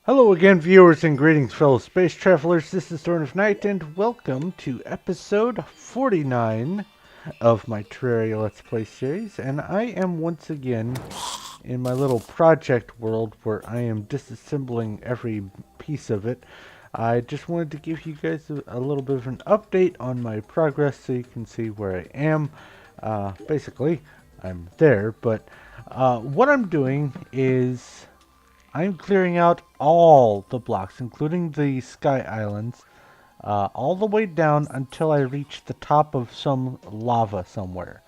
Hello again, viewers, and greetings, fellow space travelers. This is Thorn of Night, and welcome to episode 49 of my Terraria Let's Play series. And I am once again in my little project world where I am disassembling every piece of it. I just wanted to give you guys a little bit of an update on my progress so you can see where I am. Basically, I'm there, but what I'm doing is I'm clearing out all the blocks, including the sky islands, all the way down until I reach the top of some lava somewhere.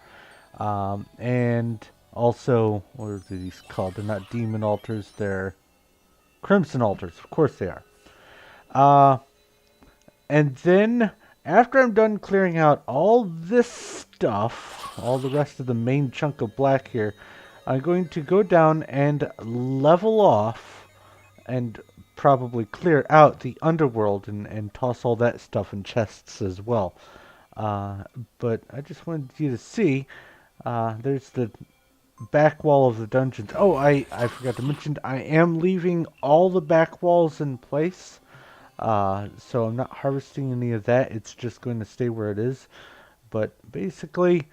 And also, what are these called? They're not demon altars, they're crimson altars. Of course they are. Uh, and then, after I'm done clearing out all this stuff, all the rest of the main chunk of black here, I'm going to go down and level off and probably clear out the underworld and toss all that stuff in chests as well. But I just wanted you to see, there's the back wall of the dungeons. Oh, I forgot to mention, I am leaving all the back walls in place. So I'm not harvesting any of that. It's just going to stay where it is. But basically,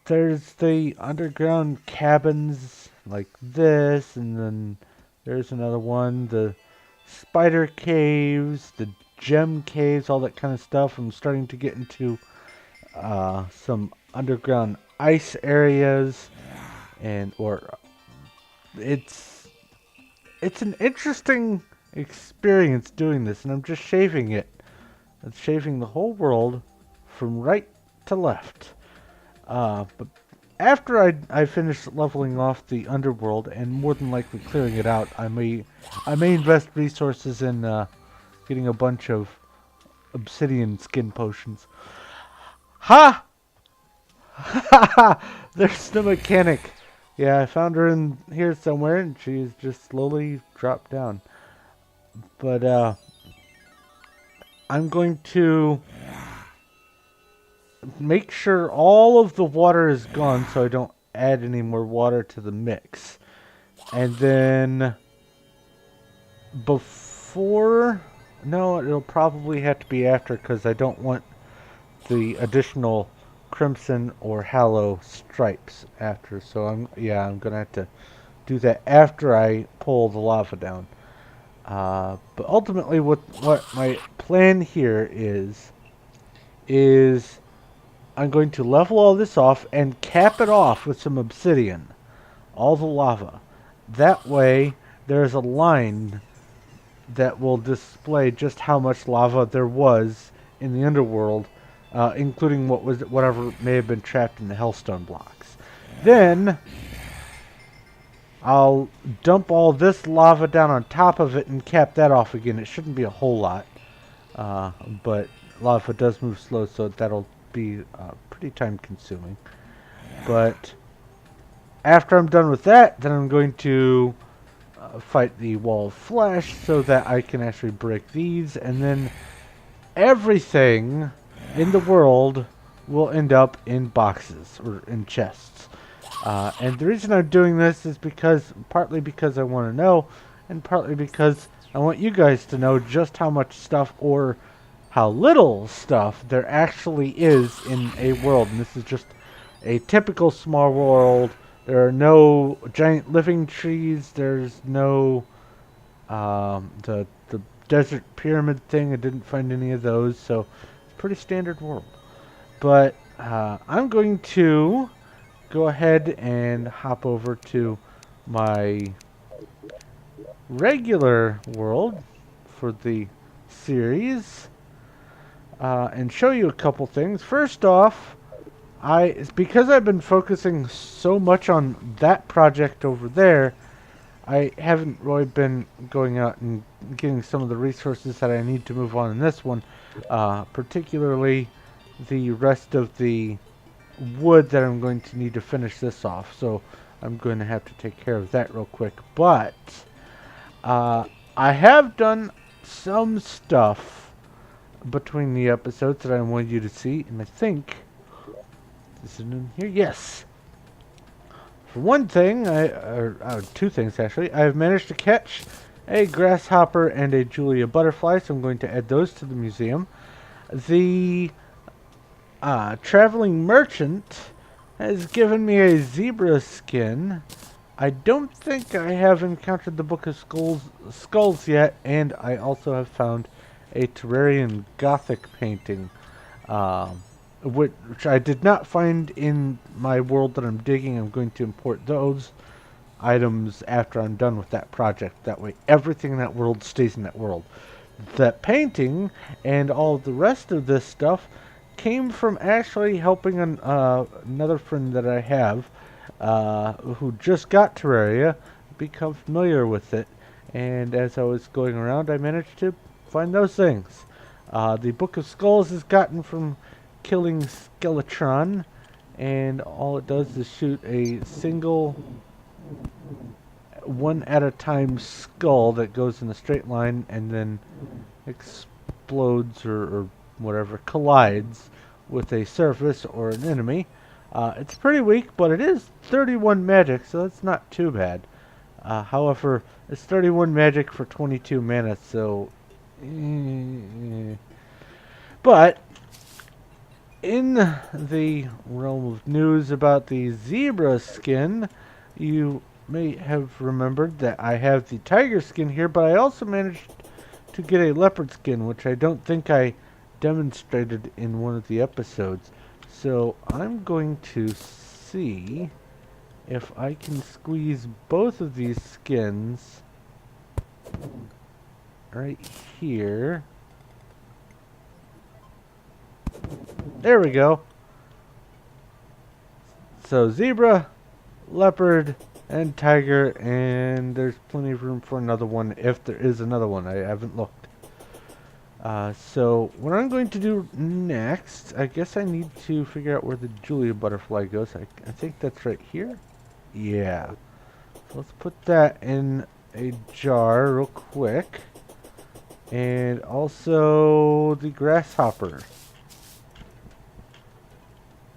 there's the underground cabins like this, and then there's another one, the spider caves, the gem caves, all that kind of stuff. I'm starting to get into some underground ice areas, and or it's an interesting experience doing this, and I'm just shaving it. I'm shaving the whole world from right to left. But after I finish leveling off the underworld and more than likely clearing it out, I may invest resources in getting a bunch of obsidian skin potions. Ha! There's the mechanic. Yeah, I found her in here somewhere, and she's just slowly dropped down. But I'm going to make sure all of the water is gone so I don't add any more water to the mix. And then before, no, it'll probably have to be after because I don't want the additional crimson or hallow stripes after. So I'm gonna have to do that after I pull the lava down. But ultimately, what my plan here is I'm going to level all this off and cap it off with some obsidian. All the lava. That way, there's a line that will display just how much lava there was in the underworld, including whatever may have been trapped in the hellstone blocks. Then, I'll dump all this lava down on top of it and cap that off again. It shouldn't be a whole lot, but lava does move slow, so that'll be pretty time consuming. But after I'm done with that, then I'm going to fight the wall of flesh so that I can actually break these, and then everything in the world will end up in boxes or in chests. And the reason I'm doing this is partly because I want to know, and partly because I want you guys to know just how much stuff or how little stuff there actually is in a world. And this is just a typical small world. There are no giant living trees. There's no the desert pyramid thing. I didn't find any of those, so it's a pretty standard world. But I'm going to go ahead and hop over to my regular world for the series and show you a couple things. First off, because I've been focusing so much on that project over there, I haven't really been going out and getting some of the resources that I need to move on in this one, particularly the rest of the wood that I'm going to need to finish this off. So I'm going to have to take care of that real quick. But I have done some stuff between the episodes that I wanted you to see, and I think is it in here? Yes. For one thing, two things actually, I've managed to catch a grasshopper, and a Julia butterfly, so I'm going to add those to the museum. The traveling merchant has given me a zebra skin. I don't think I have encountered the Book of Skulls yet, and I also have found a Terrarian Gothic painting, which I did not find in my world that I'm digging. I'm going to import those items after I'm done with that project. That way everything in that world stays in that world. That painting and all of the rest of this stuff came from actually helping another friend that I have who just got Terraria become familiar with it. And as I was going around, I managed to find those things. The Book of Skulls is gotten from killing Skeletron, and all it does is shoot a single one at a time skull that goes in a straight line and then explodes or whatever, collides with a surface or an enemy. It's pretty weak, but it is 31 magic, so that's not too bad. However, it's 31 magic for 22 mana, so... But, in the realm of news about the zebra skin, you may have remembered that I have the tiger skin here, but I also managed to get a leopard skin, which I don't think I demonstrated in one of the episodes. So I'm going to see if I can squeeze both of these skins right here. There we go. So zebra, leopard, and tiger, and there's plenty of room for another one if there is another one. I haven't looked. So what I'm going to do next, I guess I need to figure out where the Julia butterfly goes. I think that's right here. Yeah. So let's put that in a jar real quick. And also the grasshopper.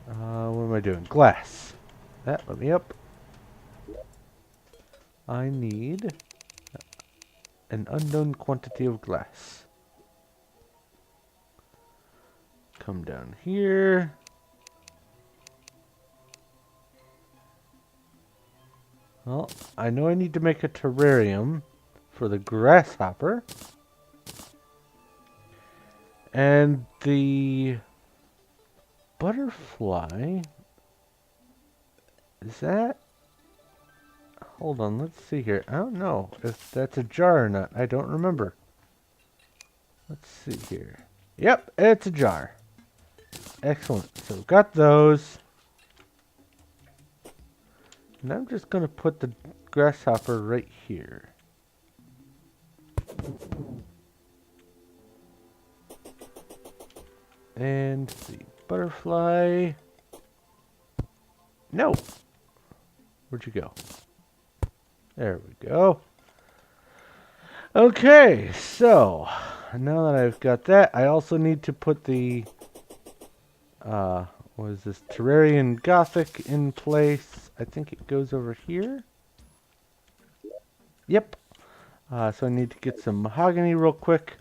What am I doing? Glass. That, let me up. I need an unknown quantity of glass. Come down here. Well, I know I need to make a terrarium for the grasshopper. And the butterfly, is that? Hold on, let's see here. I don't know if that's a jar or not. I don't remember. Let's see here. Yep, it's a jar. Excellent. So we've got those. And I'm just going to put the grasshopper right here. And the butterfly. No. Where'd you go? There we go. Okay, so now that I've got that, I also need to put the what is this, Terrarian Gothic in place. I think it goes over here. Yep. So I need to get some mahogany real quick,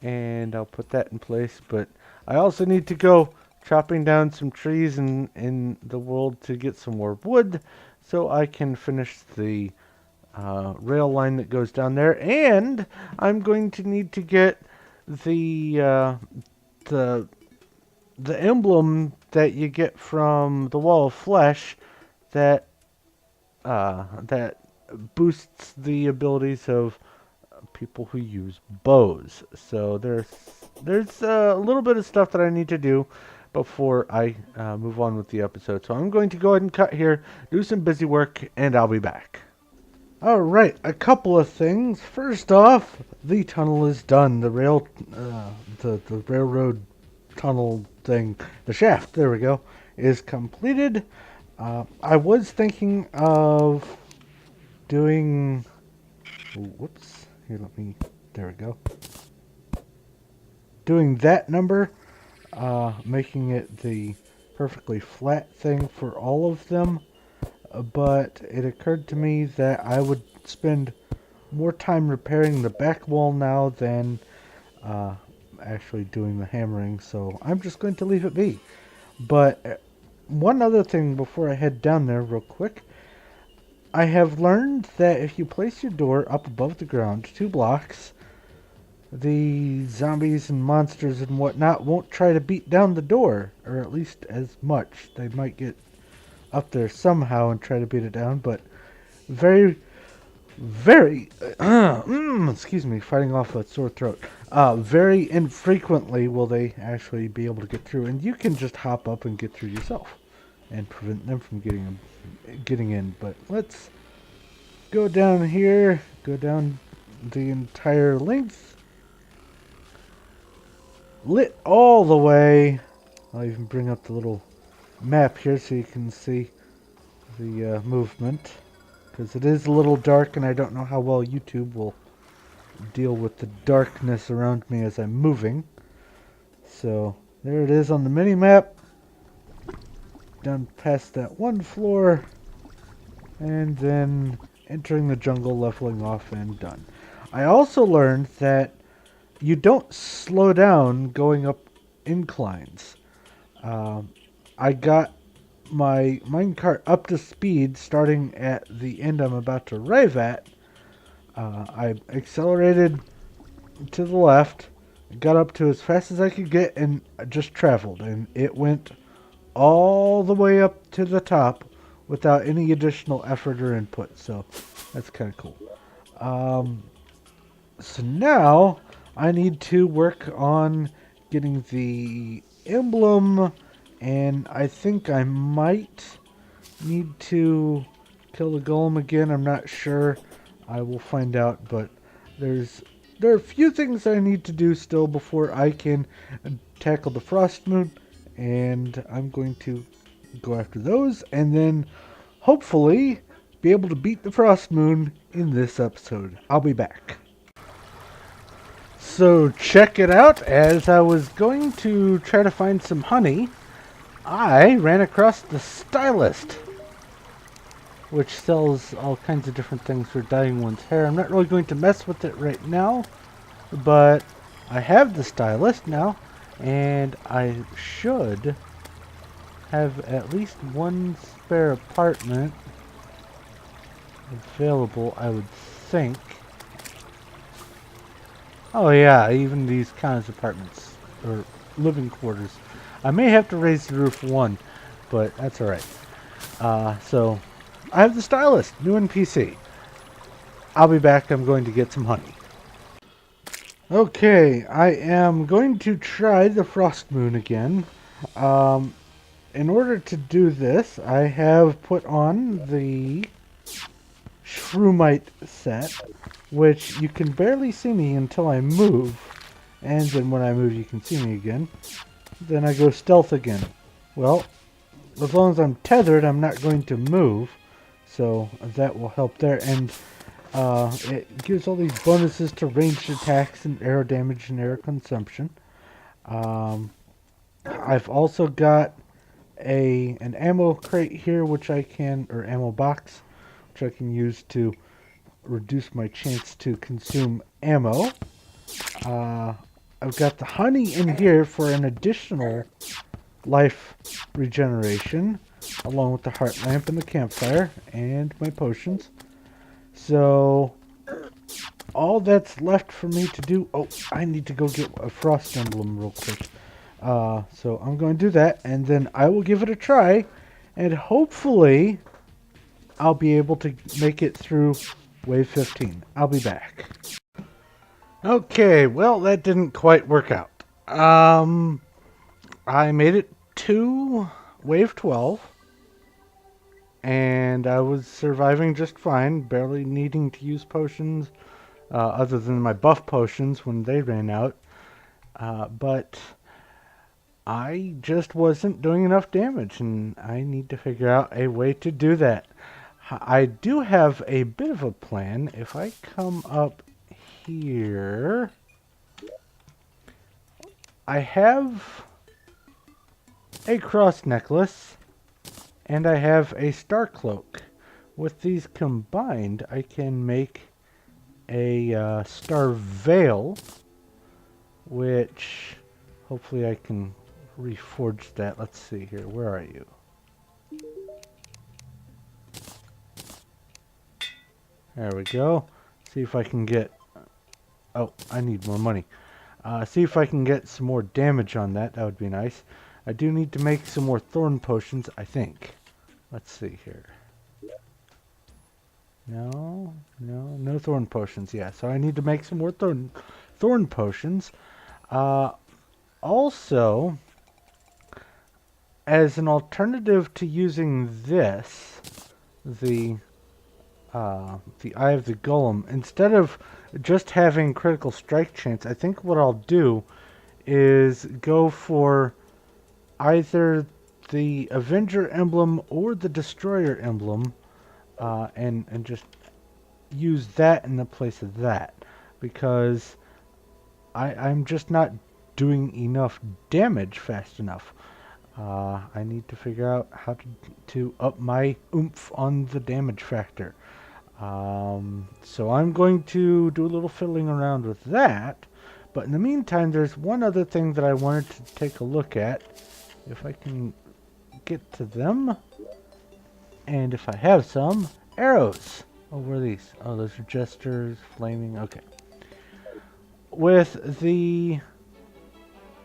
and I'll put that in place. But I also need to go chopping down some trees in the world to get some more wood, so I can finish the rail line that goes down there. And I'm going to need to get the emblem that you get from the Wall of Flesh that boosts the abilities of people who use bows. So there's a little bit of stuff that I need to do before I move on with the episode. So I'm going to go ahead and cut here, do some busy work, and I'll be back. Alright, a couple of things. First off, the tunnel is done. The railroad tunnel thing, the shaft, there we go, is completed. I was thinking of doing, whoops, here, there we go. Doing that number, making it the perfectly flat thing for all of them. But it occurred to me that I would spend more time repairing the back wall now than actually doing the hammering, so I'm just going to leave it be. But one other thing before I head down there real quick, I have learned that if you place your door up above the ground 2 blocks, the zombies and monsters and whatnot won't try to beat down the door, or at least as much. They might get up there somehow and try to beat it down, but very, very, excuse me, fighting off a sore throat. Very infrequently will they actually be able to get through, and you can just hop up and get through yourself and prevent them from getting in. But let's go down here, go down the entire length, lit all the way. I'll even bring up the little map here so you can see the movement, because it is a little dark and I don't know how well YouTube will deal with the darkness around me as I'm moving. So there it is on the mini map, down past that one floor, and then entering the jungle, leveling off, and done. I also learned that you don't slow down going up inclines. I got my minecart up to speed starting at the end I'm about to arrive at. I accelerated to the left, got up to as fast as I could get, and just traveled. And it went all the way up to the top without any additional effort or input. So that's kind of cool. So now I need to work on getting the emblem, and I think I might need to kill the golem again. I'm not sure. I will find out, but there are a few things I need to do still before I can tackle the frost moon, and I'm going to go after those, and then hopefully be able to beat the frost moon in this episode. I'll be back. So check it out. As I was going to try to find some honey, I ran across the stylist, which sells all kinds of different things for dyeing one's hair. I'm not really going to mess with it right now, but I have the stylist now, and I should have at least one spare apartment available, I would think. Oh yeah, even these kind of apartments, or living quarters. I may have to raise the roof one, but that's alright. So, I have the stylist, new NPC. I'll be back, I'm going to get some honey. Okay, I am going to try the frost moon again. In order to do this, I have put on the Shroomite set, which you can barely see me until I move, and then when I move you can see me again. Then I go stealth again. Well, as long as I'm tethered, I'm not going to move, so that will help there. And it gives all these bonuses to ranged attacks and arrow damage and arrow consumption. I've also got an ammo crate here, which I can, or ammo box, which I can use to reduce my chance to consume ammo. I've got the honey in here for an additional life regeneration, along with the heart lamp and the campfire, and my potions. So, all that's left for me to do... Oh, I need to go get a frost emblem real quick. So I'm going to do that, and then I will give it a try, and hopefully I'll be able to make it through wave 15. I'll be back. Okay, well, that didn't quite work out. I made it to wave 12, and I was surviving just fine, barely needing to use potions, other than my buff potions when they ran out. But I just wasn't doing enough damage, and I need to figure out a way to do that. I do have a bit of a plan. If I come up here, I have a cross necklace, and I have a star cloak. With these combined, I can make a Star Veil, which hopefully I can reforge that. Let's see here. Where are you? There we go. See if I can get... Oh, I need more money. See if I can get some more damage on that. That would be nice. I do need to make some more Thorn Potions, I think. Let's see here. No Thorn Potions. Yeah, so I need to make some more Thorn Potions. Also, as an alternative to using this, the Eye of the Golem, instead of just having critical strike chance, I think what I'll do is go for either the Avenger Emblem or the Destroyer Emblem, and just use that in the place of that, because I'm just not doing enough damage fast enough. I need to figure out how to up my oomph on the damage factor. So I'm going to do a little fiddling around with that. But in the meantime, there's one other thing that I wanted to take a look at. If I can get to them. And if I have some arrows. Oh, what are these? Oh, those are jesters, flaming. Okay. With the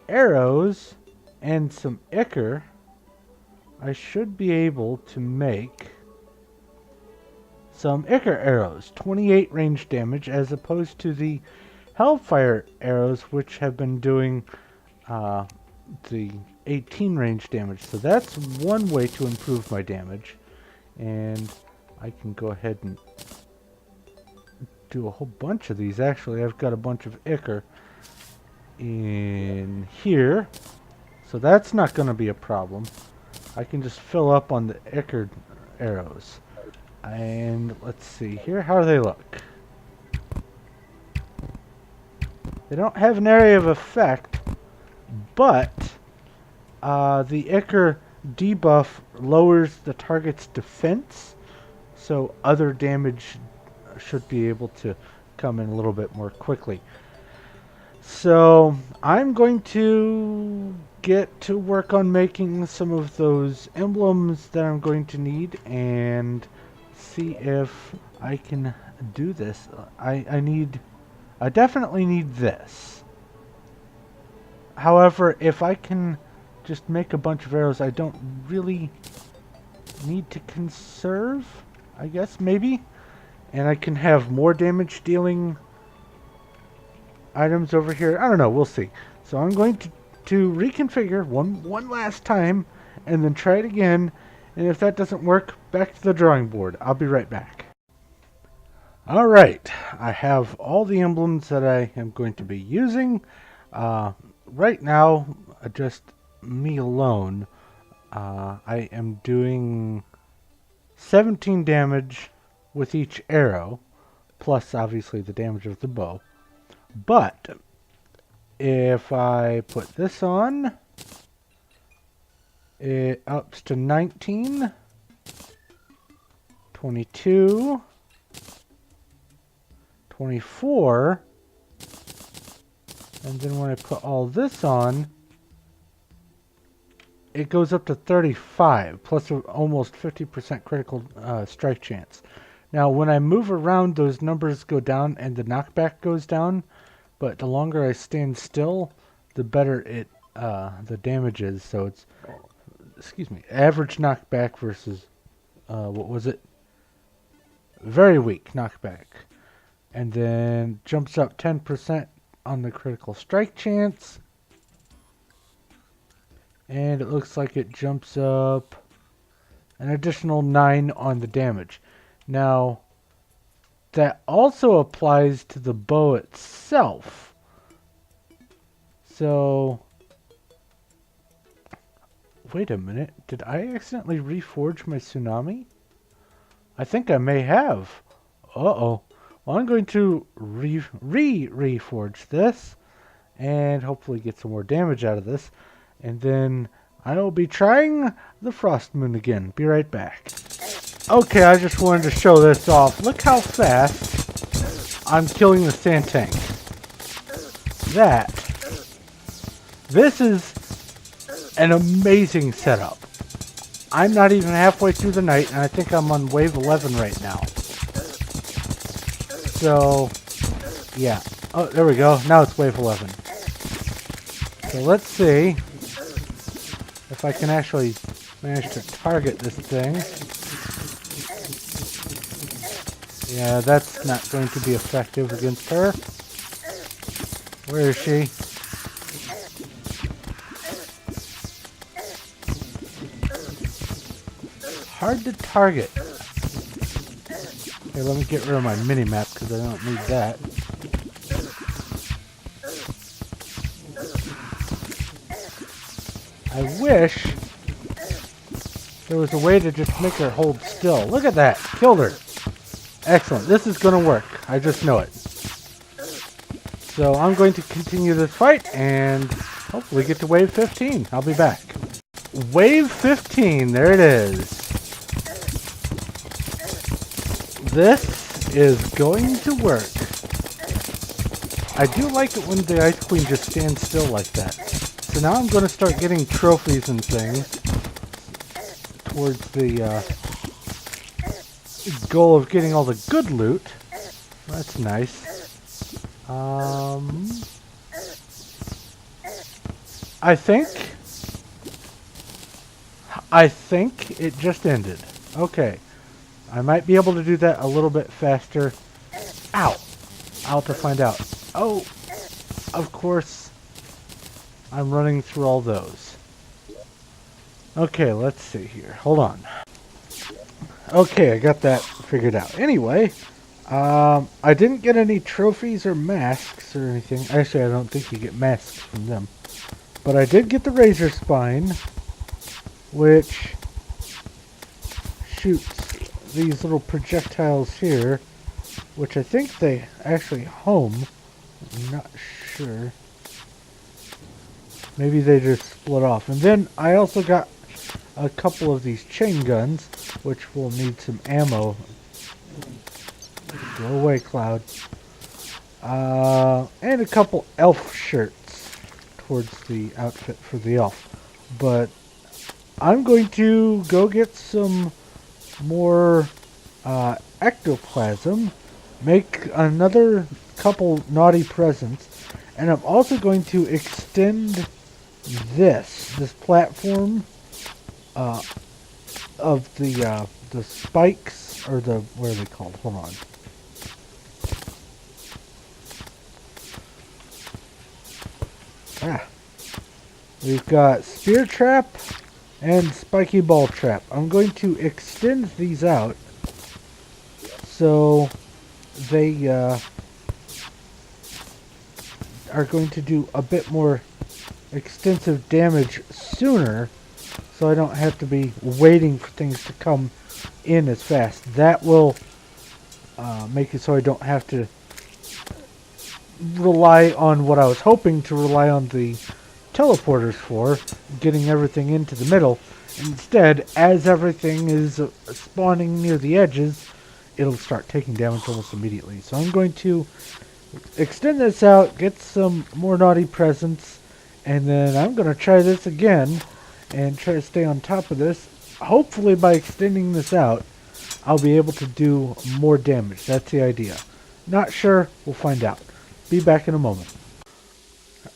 arrows and some Ichor, I should be able to make some Ichor Arrows. 28 range damage as opposed to the Hellfire Arrows, which have been doing the 18 range damage. So that's one way to improve my damage. And I can go ahead and do a whole bunch of these. Actually, I've got a bunch of Ichor in here. So that's not going to be a problem. I can just fill up on the Ichor Arrows. And let's see here. How do they look? They don't have an area of effect, but the Ichor debuff lowers the target's defense, so other damage should be able to come in a little bit more quickly. So I'm going to get to work on making some of those emblems that I'm going to need and see if I can do this. I definitely need this. However, if I can just make a bunch of arrows, I don't really need to conserve, I guess, maybe. And I can have more damage dealing items over here. I don't know, we'll see. So I'm going to reconfigure one last time and then try it again. And if that doesn't work, back to the drawing board. I'll be right back. Alright, I have all the emblems that I am going to be using. Right now, just me alone, I am doing 17 damage with each arrow, plus obviously the damage of the bow. But if I put this on, it ups to 19, 22, 24, and then when I put all this on, it goes up to 35, plus almost 50% critical strike chance. Now, when I move around, those numbers go down and the knockback goes down, but the longer I stand still, the better it the damage is. So it's, excuse me, average knockback versus, what was it? Very weak knockback. And then jumps up 10% on the critical strike chance. And it looks like it jumps up an additional 9 on the damage. Now, that also applies to the bow itself. So, wait a minute. Did I accidentally reforge my Tsunami? I think I may have. Uh-oh. Well, I'm going to reforge this and hopefully get some more damage out of this. And then I will be trying the Frost Moon again. Be right back. Okay, I just wanted to show this off. Look how fast I'm killing the sand tank. This is an amazing setup. I'm not even halfway through the night, and I think I'm on wave 11 right now. So, yeah. Oh, there we go. Now it's wave 11. So let's see if I can actually manage to target this thing. Yeah, that's not going to be effective against her. Where is she? Hard to target. Okay, let me get rid of my mini-map because I don't need that. I wish there was a way to just make her hold still. Look at that. Killed her. Excellent. This is going to work. I just know it. So I'm going to continue this fight and hopefully get to wave 15. I'll be back. Wave 15. There it is. This is going to work. I do like it when the Ice Queen just stands still like that. So now I'm going to start getting trophies and things towards the goal of getting all the good loot. That's nice. I think it just ended. Okay. I might be able to do that a little bit faster. Ow! I'll have to find out. Oh! Of course, I'm running through all those. Okay, let's see here. Hold on. Okay, I got that figured out. Anyway, I didn't get any trophies or masks or anything. Actually, I don't think you get masks from them. But I did get the Razor Spine, which shoots these little projectiles here, which I think they actually home. I'm not sure. Maybe they just split off. And then I also got a couple of these chain guns, which will need some ammo. Go away, Cloud. And a couple elf shirts towards the outfit for the elf. But I'm going to go get some more ectoplasm, make another couple naughty presents, and I'm also going to extend this platform of the spikes, or the, what are they called? Hold on. We've got spear trap and spiky ball trap. I'm going to extend these out so they are going to do a bit more extensive damage sooner, so I don't have to be waiting for things to come in as fast. That will make it so I don't have to rely on what I was hoping to rely on the teleporters for, getting everything into the middle. Instead, as everything is spawning near the edges, it'll start taking damage almost immediately. So I'm going to extend this out, get some more naughty presents, and then I'm going to try this again and try to stay on top of this. Hopefully by extending this out, I'll be able to do more damage. That's the idea. Not sure. We'll find out. Be back in a moment.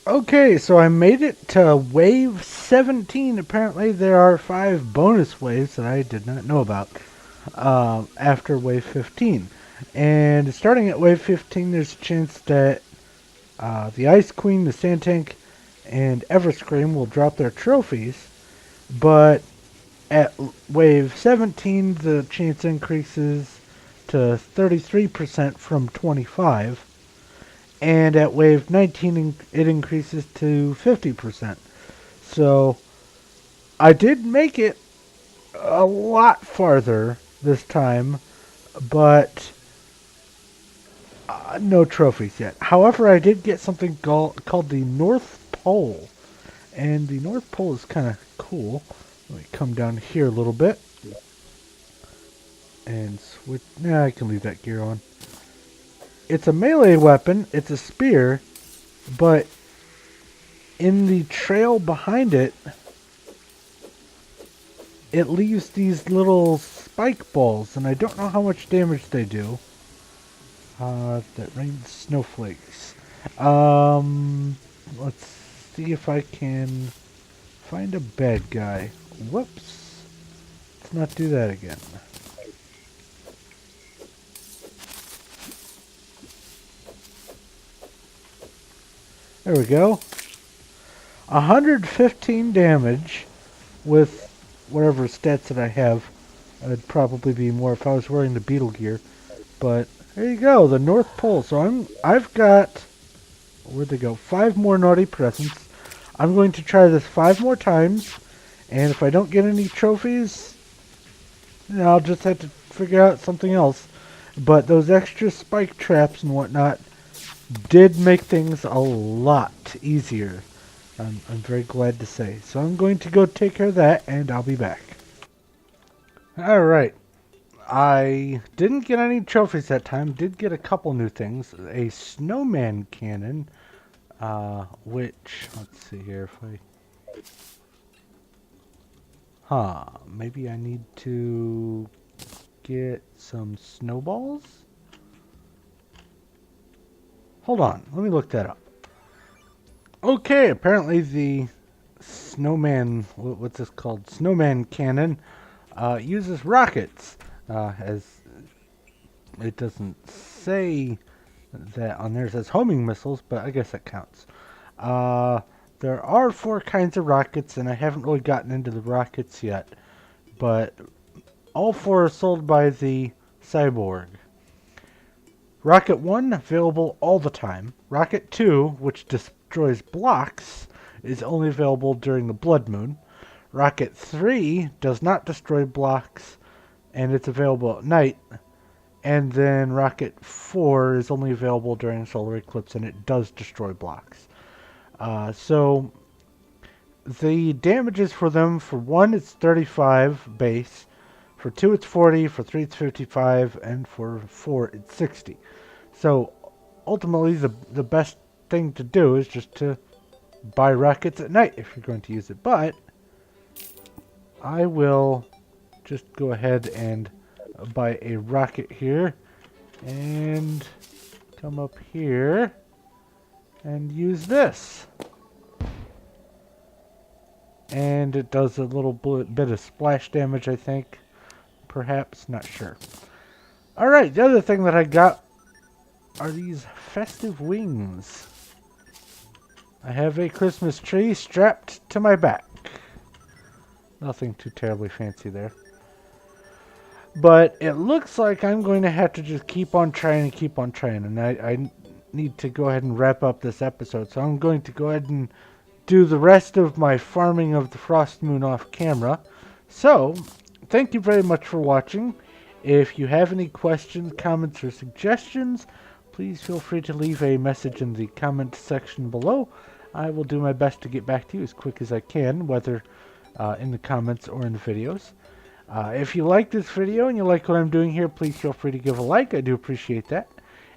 Okay, so I made it to wave 17. Apparently there are 5 bonus waves that I did not know about after wave 15. And starting at wave 15, there's a chance that the Ice Queen, the Sand Tank, and Everscream will drop their trophies. But at wave 17, the chance increases to 33% from 25. And at wave 19, it increases to 50%. So I did make it a lot farther this time, but no trophies yet. However, I did get something called the North Pole. And the North Pole is kind of cool. Let me come down here a little bit. And switch. Nah, I can leave that gear on. it's a melee weapon, it's a spear, but in the trail behind it, it leaves these little spike balls, and I don't know how much damage they do. That rains snowflakes. Let's see if I can find a bad guy. Whoops. Let's not do that again. There we go. 115 damage with whatever stats that I have. It'd probably be more if I was wearing the beetle gear. But there you go, the North Pole. So I've got, where'd they go? 5 more naughty presents. I'm going to try this 5 more times, and if I don't get any trophies, I'll just have to figure out something else. But those extra spike traps and whatnot did make things a lot easier. I'm very glad to say. So I'm going to go take care of that, and I'll be back. Alright. I didn't get any trophies that time. Did get a couple new things. A snowman cannon, which, let's see here if maybe I need to get some snowballs? Hold on, let me look that up. Okay, apparently the snowman, what's this called? Snowman cannon uses rockets. As it doesn't say that on there, it says homing missiles, but I guess that counts. There are 4 kinds of rockets, and I haven't really gotten into the rockets yet, but all 4 are sold by the Cyborg. Rocket 1, available all the time. Rocket 2, which destroys blocks, is only available during the blood moon. Rocket 3 does not destroy blocks, and it's available at night. And then Rocket 4 is only available during solar eclipse, and it does destroy blocks. So the damages for them, for 1 it's 35 base, for 2 it's 40, for 3 it's 55, and for 4 it's 60. So ultimately the best thing to do is just to buy rockets at night if you're going to use it. But I will just go ahead and buy a rocket here and come up here and use this. And it does a little bit of splash damage, I think. Perhaps, not sure. Alright, the other thing that I got are these festive wings. I have a Christmas tree strapped to my back. Nothing too terribly fancy there. But it looks like I'm going to have to just keep on trying and keep on trying. And I need to go ahead and wrap up this episode. So I'm going to go ahead and do the rest of my farming of the Frost Moon off camera. So, thank you very much for watching. If you have any questions, comments, or suggestions, please feel free to leave a message in the comment section below. I will do my best to get back to you as quick as I can, whether in the comments or in the videos. If you like this video and you like what I'm doing here, please feel free to give a like. I do appreciate that.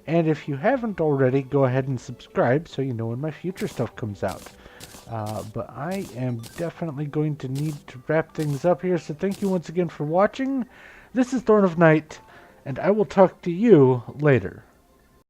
And if you haven't already, go ahead and subscribe so you know when my future stuff comes out. But I am definitely going to need to wrap things up here, so thank you once again for watching. This is Thorn of Night, and I will talk to you later.